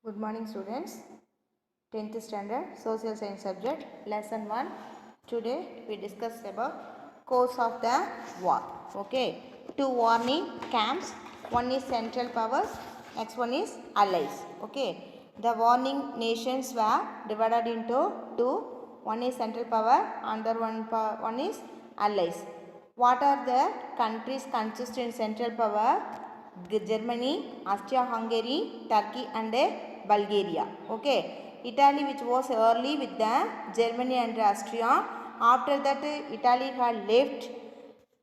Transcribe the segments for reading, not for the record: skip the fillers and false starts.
Good morning students. 10th standard social science subject lesson 1. Today we discuss about cause of the war. Okay. Two warning camps. One is Central Powers. Next one is Allies. Okay. The warning nations were divided into two. One is Central Power. Another one is Allies. What are the countries consist in Central Power? Germany, Austria-Hungary, Turkey and Bulgaria. Okay. Italy, which was early with the Germany and Austria. After that, Italy had left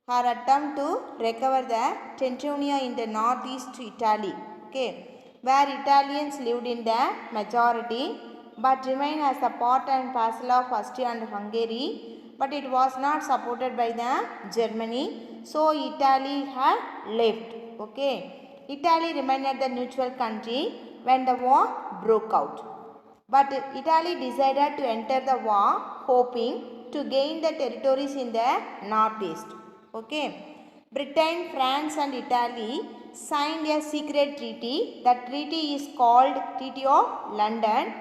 her attempt to recover the Teutonic in the northeast Italy. Okay. Where Italians lived in the majority but remained as a part and parcel of Austria and Hungary. But it was not supported by the Germany. So Italy had left. Okay. Italy remained the neutral country when the war broke out. But Italy decided to enter the war hoping to gain the territories in the northeast. Okay. Britain, France and Italy signed a secret treaty. The treaty is called Treaty of London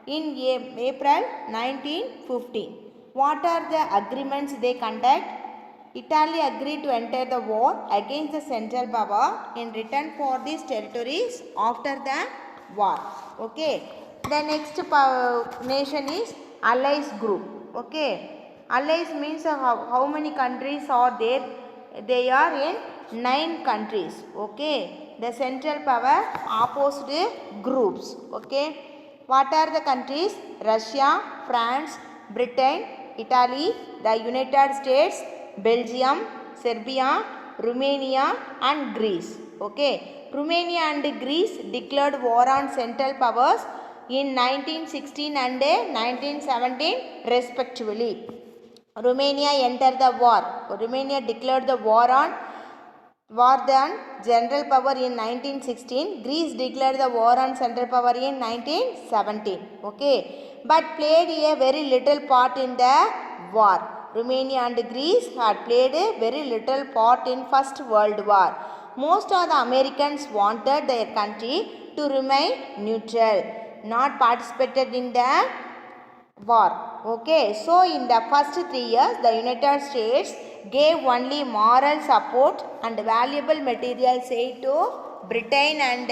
in April 1915. What are the agreements they conduct? Italy agreed to enter the war against the Central Power in return for these territories after the war. Okay. The next nation is Allies group. Okay. Allies means how many countries are there? They are in 9 countries. Okay. The Central Power opposed groups. Okay. What are the countries? Russia, France, Britain, Italy, the United States, Belgium, Serbia, Romania and Greece. Okay. Romania and Greece declared war on Central Powers in 1916 and 1917 respectively. Romania entered the war. Romania declared the war on Central Power in 1916. Greece declared the war on Central Power in 1917. Okay. But played a very little part in the war. Romania and Greece had played a very little part in First World War. Most of the Americans wanted their country to remain neutral, not participated in the war. Okay, so in the first 3 years, the United States gave only moral support and valuable materials aid to Britain and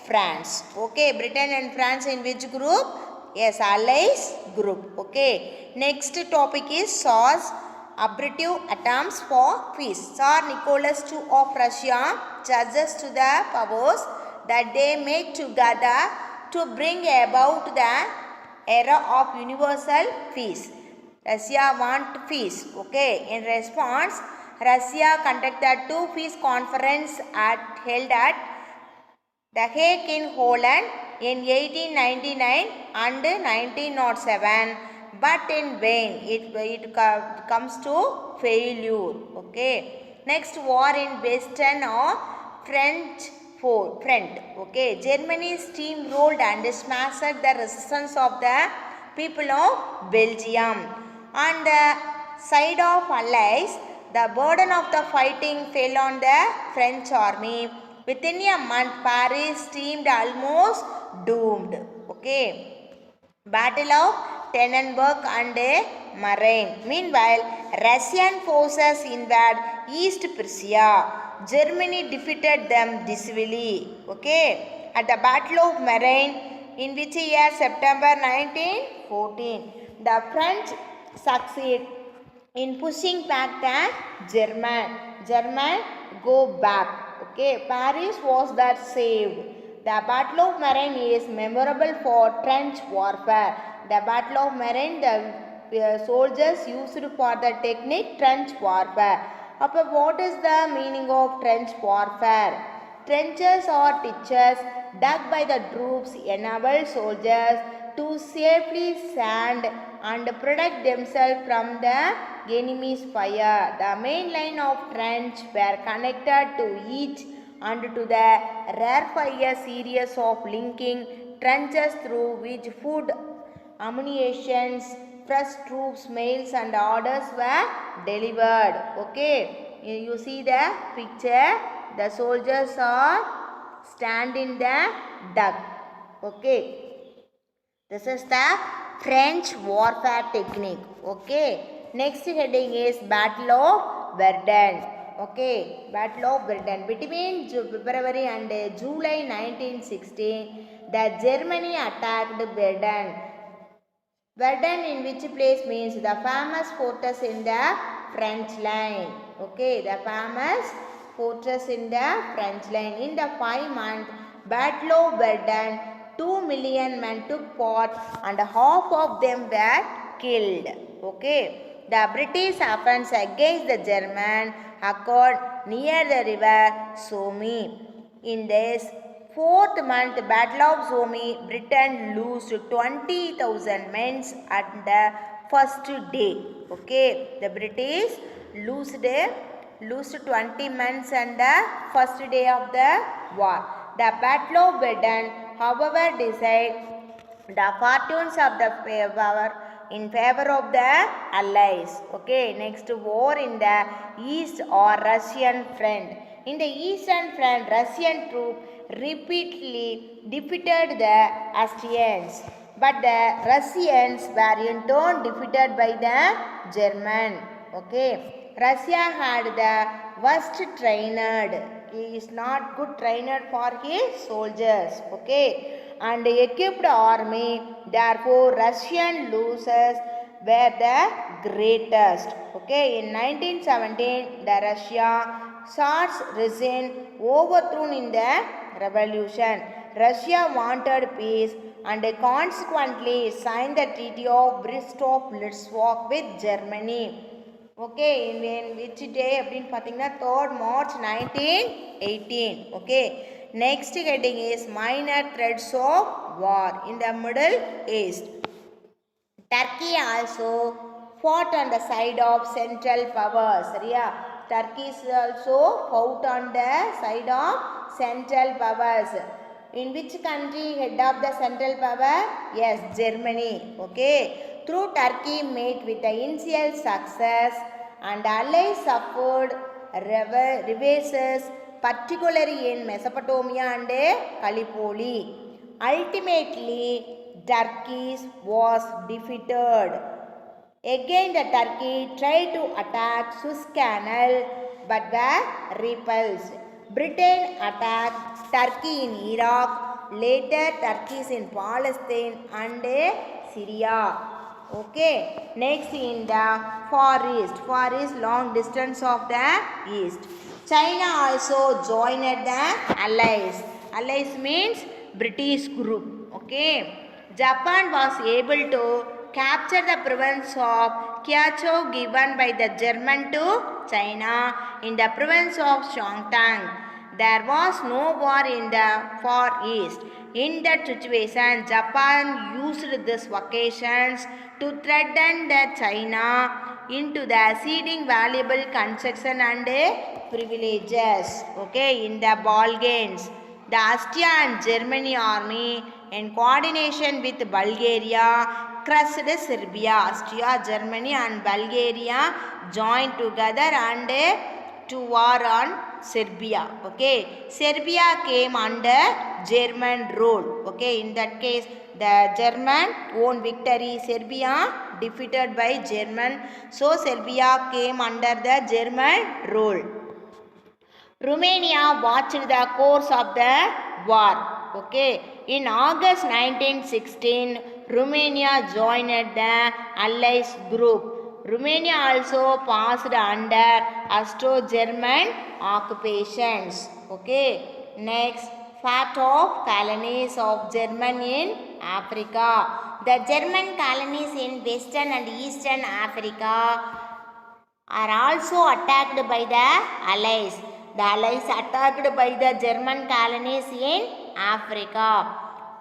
France. Okay, Britain and France in which group? Yes, Allies group. Okay, next topic is Tsar's abortive attempts for peace. Tsar Nicholas II of Russia judges to the powers that they make together to bring about the era of universal peace. Russia want peace. Okay. In response, Russia conducted 2 peace conferences held at The Hague in Holland in 1899 and 1907, but in vain. It comes to failure. Okay. Next, war in Western or French front. Okay. Germany steamrolled and smashed the resistance of the people of Belgium. On the side of Allies, the burden of the fighting fell on the French army. Within a month, Paris seemed almost doomed. Okay. Battle of Tannenberg and Marine. Meanwhile, Russian forces invaded East Prussia. Germany defeated them decisively. Okay. At the Battle of Marine, in which year? September 1914. The French succeed in pushing back the German go back. Okay, Paris was that saved. The Battle of Marne is memorable for trench warfare. The Battle of Marne, the soldiers used for the technique trench warfare. But what is the meaning of trench warfare? Trenches or ditches dug by the troops enable soldiers to safely stand and protect themselves from the enemy's fire. The main line of trench were connected to each and to the rear fire series of linking trenches through which food, ammunition, fresh troops, mails and orders were delivered. Okay, you see the picture. The soldiers are stand in the dug. Okay, this is the French warfare technique. Okay, next heading is Battle of Verdun. Okay, Battle of Verdun between February and July 1916. The Germany attacked Verdun. Verdun in which place means the famous fortress in the French line. Okay, the famous fortress in the French line. In the 5-month Battle of Verdun, 2 million men took part and half of them were killed. Okay, the British offense against the German occurred near the river Somme. In this 4th month Battle of Somme, Britain lost 20,000 men at the first day. Okay, the British lost 20 men on the first day of the war. The Battle of Verdun, however, decided the fortunes of the power in favor of the Allies. Okay, next war in the East or Russian front. In the Eastern front, Russian troops repeatedly defeated the Austrians, but the Russians were in turn defeated by the German. Okay, Russia had the worst trained. He is not good trainer for his soldiers. Okay, and equipped army. Therefore, Russian losses were the greatest. Okay, in 1917, the Russia Tsar's regime overthrown in the revolution. Russia wanted peace and consequently signed the Treaty of Brest-Litovsk with Germany. Okay, in which day அப்படின்னு பார்த்தீங்கன்னா 3rd March 1918. Okay, next heading is minor threats of war in the Middle East. Turkey also fought on the side of Central Powers. சரியா, Turkey is also fought on the side of Central Powers. In which country head of the Central Power? Yes, Germany. Okay, through Turkey met with the initial success and Allies suffered reverses, particularly in Mesopotamia and Gallipoli. Ultimately, Turkey was defeated. Again, the Turkey tried to attack Suez Canal but were repulsed. Britain attacked Turkey in Iraq, later Turkey in Palestine and Syria. Okay, next in the Far East, long distance of the east. China also joined the Allies. Allies means British group. Okay, Japan was able to capture the province of Kyushu given by the German to China in the province of Shandong. There was no war in the Far East. In that situation, Japan used these occasions to threaten the China into the ceding valuable concessions and privileges. Okay, in the Balkans, the Austria and Germany army in coordination with Bulgaria crushed Serbia. Austria, Germany and Bulgaria joined together and to war on Serbia. Okay, Serbia came under German rule. Okay, in that case the German won victory. Serbia defeated by German, so Serbia came under the German rule. Romania watched the course of the war. Okay, in August 1916, Romania joined the Allies group. Romania also passed under Austro-German occupations. Okay, next, fact of colonies of Germany in Africa. The German colonies in Western and Eastern Africa are also attacked by the Allies. The Allies attacked by the German colonies in Africa.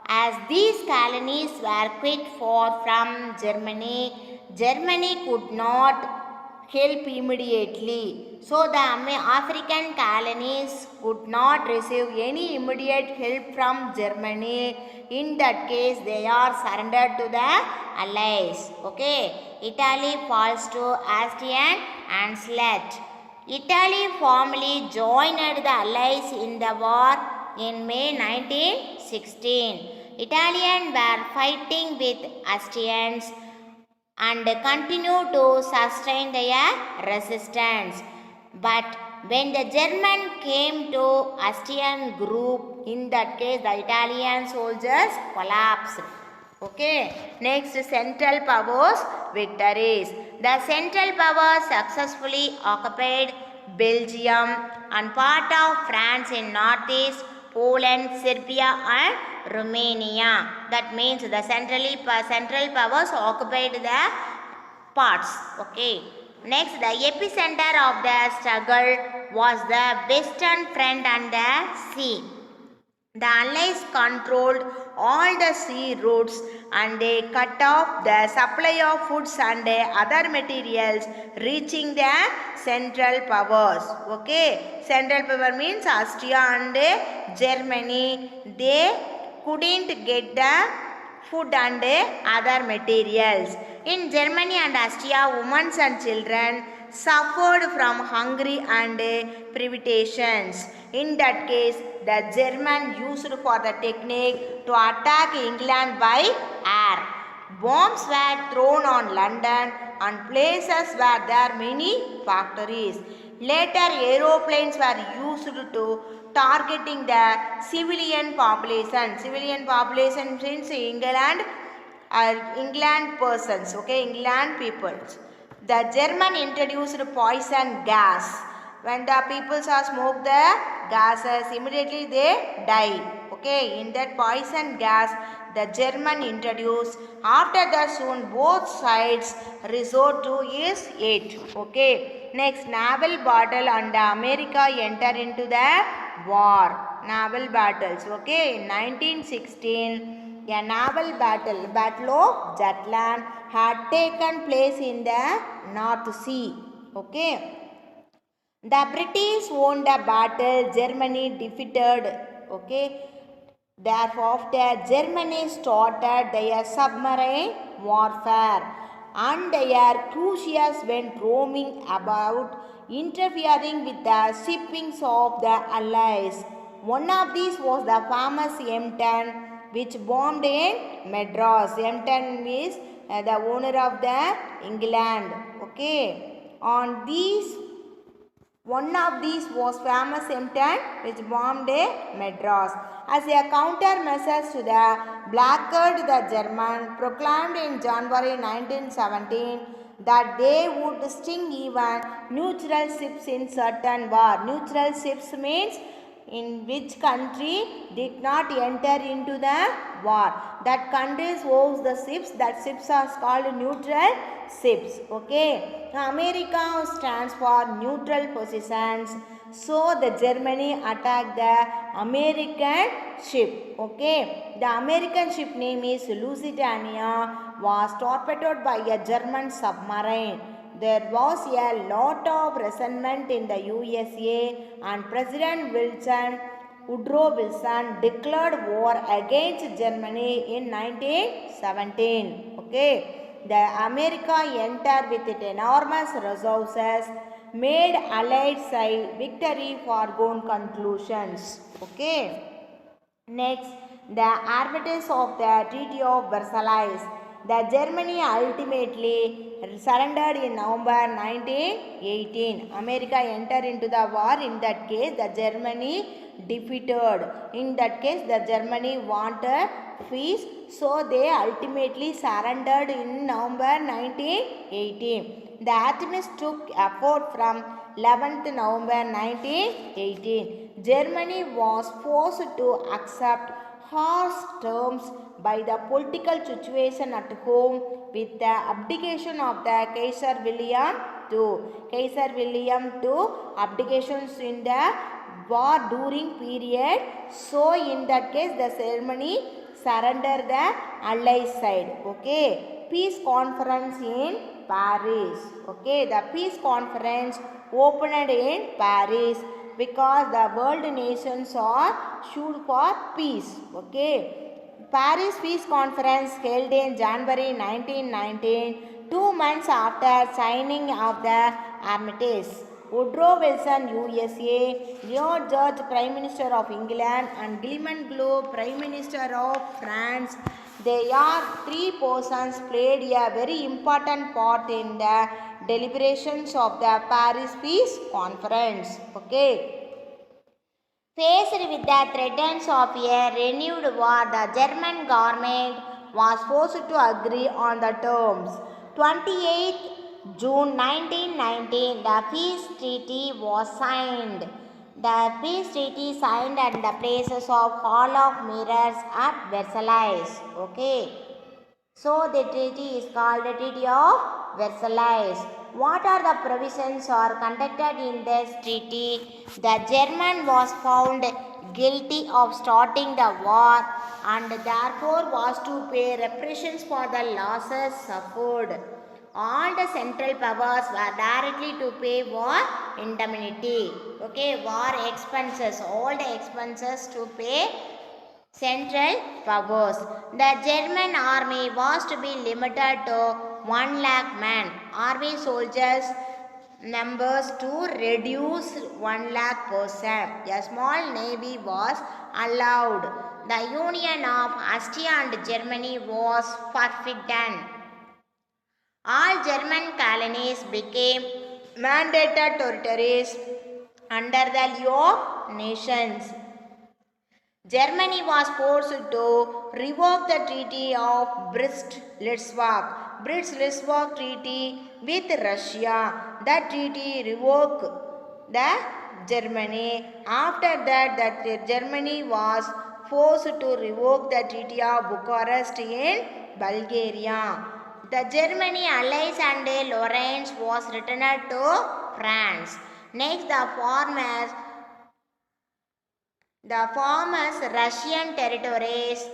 As these colonies were quite far from Germany, Germany could not help immediately. So the African colonies could not receive any immediate help from Germany. In that case, they are surrendered to the Allies. Okay, Italy falls to Austrian onslaught. Italy formally joined the Allies in the war in May 1916. Italians were fighting with Austrians and continue to sustain their resistance. But when the German came to Austrian group, in that case the Italian soldiers collapsed. Okay, next Central Powers victories. The Central Powers successfully occupied Belgium and part of France in northeast, Poland, Serbia and Romania. That means the Central Powers occupied the parts. Okay. Next, the epicenter of the struggle was the Western Front and the sea. The Allies controlled all the sea routes and they cut off the supply of foods and other materials reaching the Central Powers. Okay, Central Power means Austria and Germany. They couldn't get the food and other materials. In Germany and Austria, women and children suffered from hunger and privations. In that case, the German used for the technique to attack England by air. Bombs were thrown on London and places where there are many factories. Later, aeroplanes were used to targeting the civilian population. Civilian population means England persons, okay, England peoples. The German introduced poison gas. When the people smoke the gases, immediately they die. Okay, in that poison gas, the German introduced. After that, soon both sides resort to his aid. Okay, next naval battle and America enter into the war. Naval battles. Okay, in 1916, a naval battle, Battle of Jutland, had taken place in the North Sea. Okay. The British won the battle, Germany defeated. Okay. Therefore, after Germany started their submarine warfare and their cruisers went roaming about, interfering with the shippings of the Allies. One of these was the famous M10, which bombed in Madras. M10 is the owner of the England. Okay. On these one of these was famous M10 which bombed Madras. As a countermeasure to the blockade, the German proclaimed in January 1917 that they would sink even neutral ships in certain war. Neutral ships means in which country did not enter into the war. That countries owes the ships. That ships are called neutral ships. Okay. America stands for neutral positions. So the Germany attacked the American ship. Okay. The American ship name is Lusitania was torpedoed by a German submarine. There was a lot of resentment in the USA and President Woodrow Wilson declared war against Germany in 1917. Okay. The America entered with its enormous resources made Allied side victory foregone conclusions. Okay. Next, the armistice of the Treaty of Versailles. The Germany ultimately surrendered in November 1918. America entered into the war. In that case, the Germany defeated. In that case, the Germany wanted peace. So, they ultimately surrendered in November 1918. The armistice took effect from 11th November 1918. Germany was forced to accept harsh terms by the political situation at home with the abdication of the Kaiser William II. Kaiser William II abdications in the war during period. So in that case the Germany surrender the Allied side. Okay. Peace conference in Paris. Okay. The peace conference opened in Paris because the world nations are sued for peace. Okay. Paris Peace Conference held in January 1919, 2 months after signing of the armistice. Woodrow Wilson, USA, Lord George, Prime Minister of England, and Gilman Globe, Prime Minister of France. They are three persons played a very important part in the deliberations of the Paris Peace Conference. Okay. Faced with the threats of a renewed war, the German government was forced to agree on the terms. 28th June 1919, the peace treaty was signed. The peace treaty signed at the places of Hall of Mirrors at Versailles. Okay. So the treaty is called the Treaty of Versailles. What are the provisions are conducted in this treaty? The German was found guilty of starting the war and therefore was to pay reparations for the losses suffered. All the central powers were directly to pay war indemnity. Okay, war expenses, all the expenses to pay central powers. The German army was to be limited to 1 lakh men. Army soldiers numbers to reduce 1 lakh person. A small navy was allowed. The union of Austria and Germany was forbidden. All German colonies became mandated territories under the League of Nations. Germany was forced to revoke the Treaty of Brest-Litovsk. Brest-Litovsk Treaty with Russia. The treaty revoked the Germany. After that, Germany was forced to revoke the Treaty of Bucharest in Bulgaria. The Germany allies and Lorraine was returned to France. Next, the former Russian territories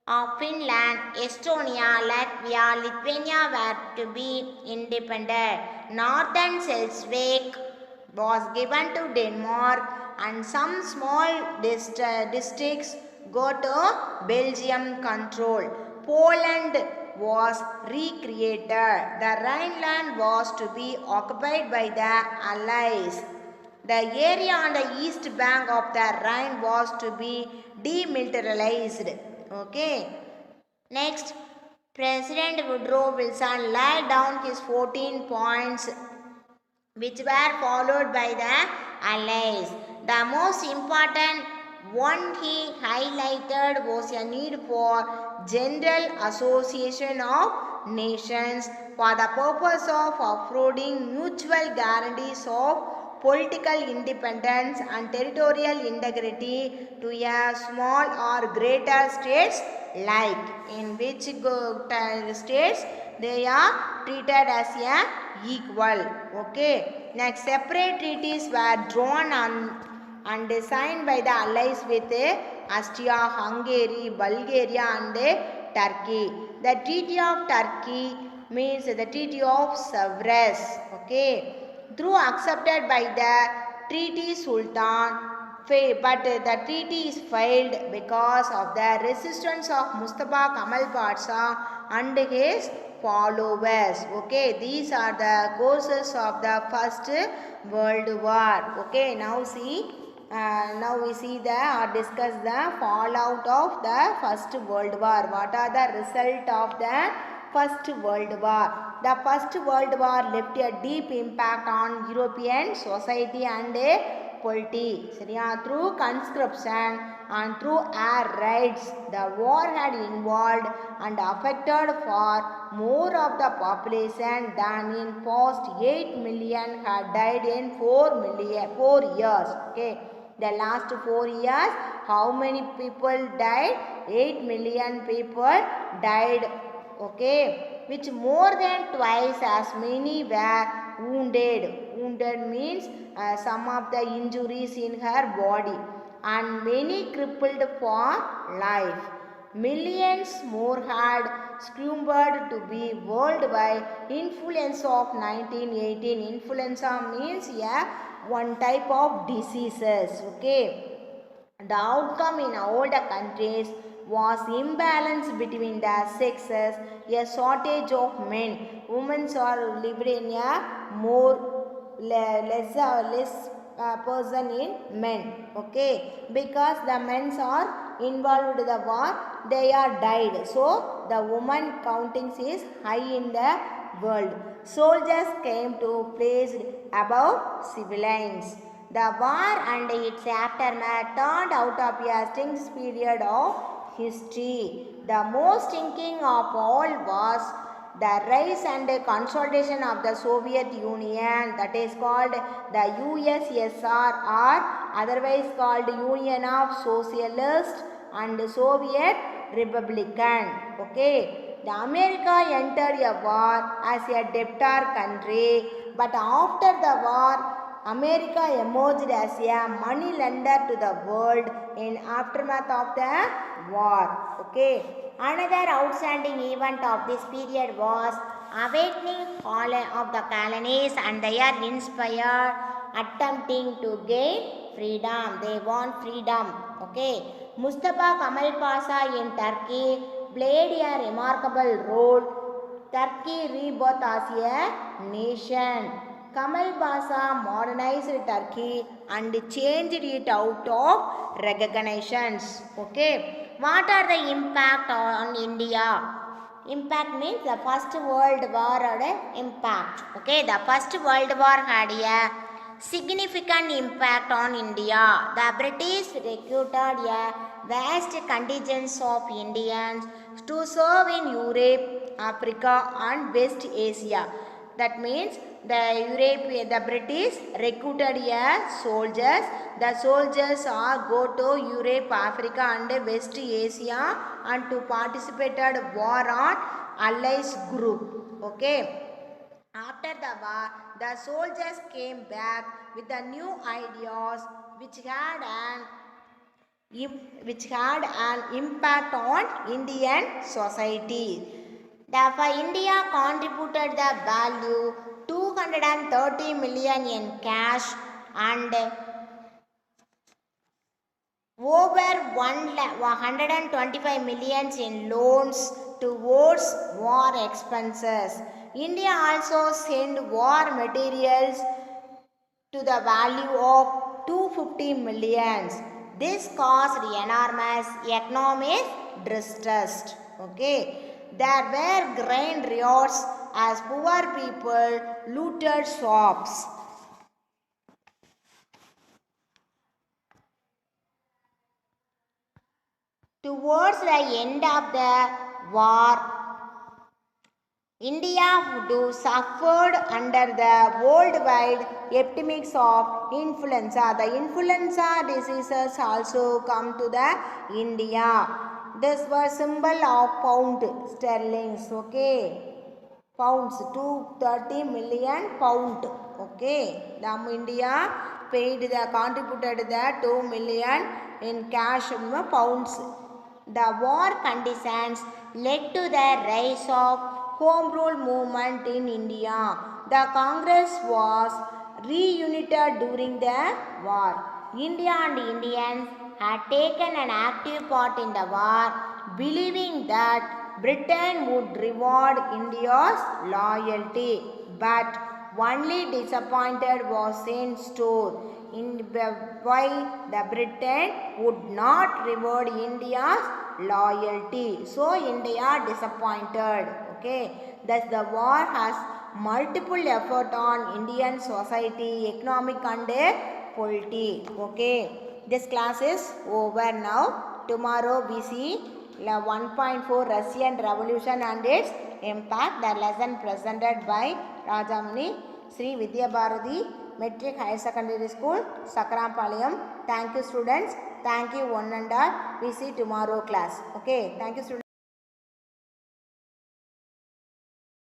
of Finland, Estonia, Latvia, Lithuania were to be independent. Northern Schleswig was given to Denmark and some small districts go to Belgium control. Poland was recreated. The Rhineland was to be occupied by the Allies. The area on the east bank of the Rhine was to be demilitarized. Okay. Next, President Woodrow Wilson laid down his 14 points which were followed by the Allies. The most important one he highlighted was a need for general association of nations for the purpose of affording mutual guarantees of political independence and territorial integrity to a small or greater states like in which states they are treated as a equal. Okay. Next, separate treaties were drawn and signed by the allies with Austria, Hungary, Bulgaria and Turkey. The Treaty of Turkey means the Treaty of Sevres. Okay. Though accepted by the treaty Sultan, but the treaty is failed because of the resistance of Mustafa Kemal Pasha and his followers. Okay, these are the causes of the First World War. Okay, now we see or discuss the fallout of the First World War. What are the result of the First World War? The First World War left a deep impact on European society and polity. Through conscription and through air raids, the war had involved and affected far more of the population than in past. 8 million had died in 4 years. Okay. The last 4 years, how many people died? 8 million people died. Okay, which more than twice as many were wounded. Wounded means some of the injuries in her body and many crippled for life. Millions more had succumbed to be worldwide influenza of 1918. Influenza means one type of diseases. Okay. The outcome in all the countries was imbalance between the sexes, a shortage of men. Women are lived in a more less person in men. Okay, because the men are involved in the war, they are died, so the woman countings is high in the world. Soldiers came to place above civilians. The war and its aftermath turned out of a stinks period of history. The most stinking of all was the rise and consolidation of the Soviet Union, that is called the USSR, or otherwise called Union of Socialist and Soviet Republican. Okay, the America entered a war as a debtor country, but after the war America emerged as a money lender to the world in aftermath of the war. Okay, another outstanding event of this period was awakening of the colonies and their inspired attempting to gain freedom. They want freedom. Okay, Mustafa Kemal Pasha in Turkey played a remarkable role. Turkey rebirth as a nation. Kemal Pasha modernized Turkey and changed it out of recognitions. Okay, what are the impact on India? Impact means the First World War had a impact. Okay, the First World War had a significant impact on India. The British recruited a vast contingents of Indians to serve in Europe, Africa and West Asia. That means the British recruited a soldiers. The soldiers go to Europe, Africa and West Asia and to participated war on Allies group. Okay. After the war, the soldiers came back with the new ideas which had an impact on Indian society. Therefore, India contributed the value 230 million in cash and over 125 million in loans towards war expenses. India also sent war materials to the value of 250 millions. This caused enormous economic distress. Okay, there were grain riots as poor people looted shops. Towards the end of the war, India suffered under the worldwide epidemics of influenza. The influenza diseases also come to the India. This was symbol of pound sterlings. Okay, pounds, 230 million pound. Okay, the India contributed the 2 million in cash pounds. The war conditions led to the rise of Home Rule movement in India. The Congress was reunited during the war. India and Indians had taken an active part in the war, believing that Britain would reward India's loyalty. But only disappointed was in store why the Britain would not reward India's loyalty. So India disappointed. Okay, thus the war has multiple effort on Indian society, economic and polity. Okay, this class is over now. Tomorrow we see 1.4 Russian Revolution and its impact. The lesson presented by Rajamani, Sri Vidya Bharati Metric Higher Secondary School, Sakrampalayam. Thank you students. Thank you one and all. We see tomorrow class. Okay, thank you students.